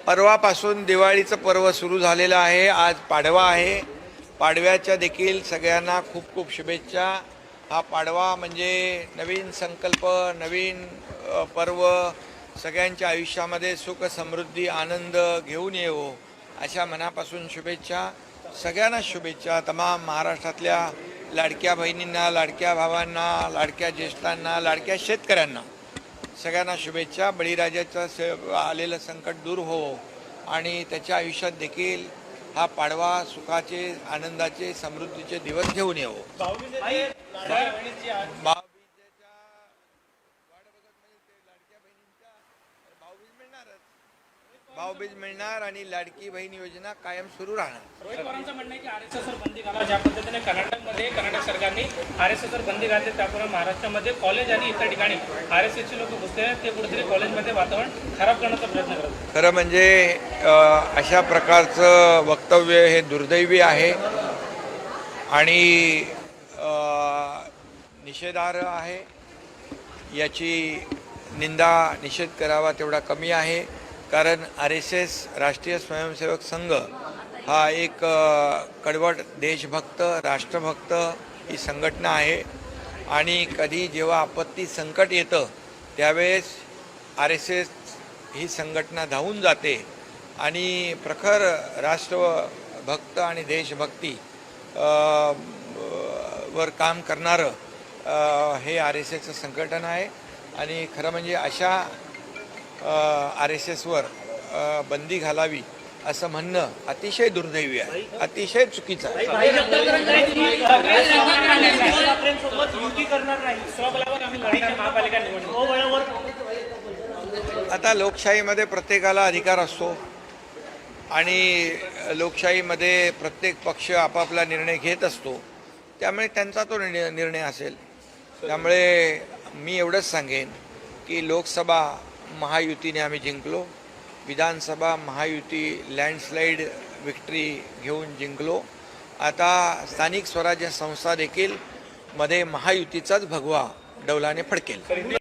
परवापासून दिवाळीचं पर्व सुरू झालेलं आहे। आज पाडवा आहे। पाडव्याच्या देखील सगळ्यांना खूप खूप शुभेच्छा। हा पाडवा म्हणजे नवीन संकल्प, नवीन पर्व, सगळ्यांच्या आयुष्यामध्ये सुख समृद्धी आनंद घेऊन येवो अशा मनापासून शुभेच्छा। सगळ्यांना शुभेच्छा। तमाम महाराष्ट्रातल्या लाडक्या बहिणींना, लाडक्या भावांना, लाडक्या ज्येष्ठांना, लाडक्या शेतकऱ्यांना सगळ्यांना शुभेच्छा। बळीराजाचं आलेलं संकट दूर हो आणि त्याच्या आयुष्यात देखील हा पाडवा सुखाचे, आनंदाचे, समृद्धीचे दिवस घेऊन येवो। भाऊबीज मिळणार आणि लाडकी बहीण योजना कायम सुरू राहणार। रोहित पवारांचं म्हणणं आहे की आरएसएसवर बंदी घाला। ज्या पद्धतीने कर्नाटक सरकारने आरएसएसवर बंदी घातली, त्याप्रमाणे महाराष्ट्रामध्ये कॉलेज आणि इतर ठिकाणी आरएसएसचे लोक घुसले आहेत, ते कुठेतरी कॉलेजमध्ये वातावरण खराब करण्याचा प्रयत्न करतात। खरं म्हणजे अशा प्रकारचं वक्तव्य हे दुर्दैवी आहे आणि निषेधार्ह आहे। याची निंदा, निषेध करावा तेवढा कमी आहे। कारण RSS राष्ट्रीय स्वयंसेवक संघ हा एक कडवट देशभक्त, राष्ट्रभक्त ही संघटना आहे आणि कधी जेव्हा आपत्ती संकट येतं त्यावेळेस RSS ही संघटना धावून जाते आणि प्रखर राष्ट्रभक्त आणि देशभक्ती वर काम करणारं हे RSSचं संघटन आहे। आणि खरं म्हणजे अशा RSSवर बंदी घालावी असं म्हणणं अतिशय दुर्दैवी आहे, अतिशय चुकीचं आहे। आता लोकशाहीमध्ये प्रत्येकाला अधिकार असतो आणि लोकशाहीमध्ये प्रत्येक पक्ष आपापला निर्णय घेत असतो, त्यामुळे त्यांचा तो निर्णय असेल। त्यामुळे मी एवढंच सांगेन की लोकसभा महायुतीने आम्ही जिंकलो, विधानसभा महायुती लँडस्लाईड विक्ट्री घेऊन जिंकलो। आता स्थानिक स्वराज्य संस्था देखील मध्ये महायुतीचाच भगवा डौलाने फडकेल।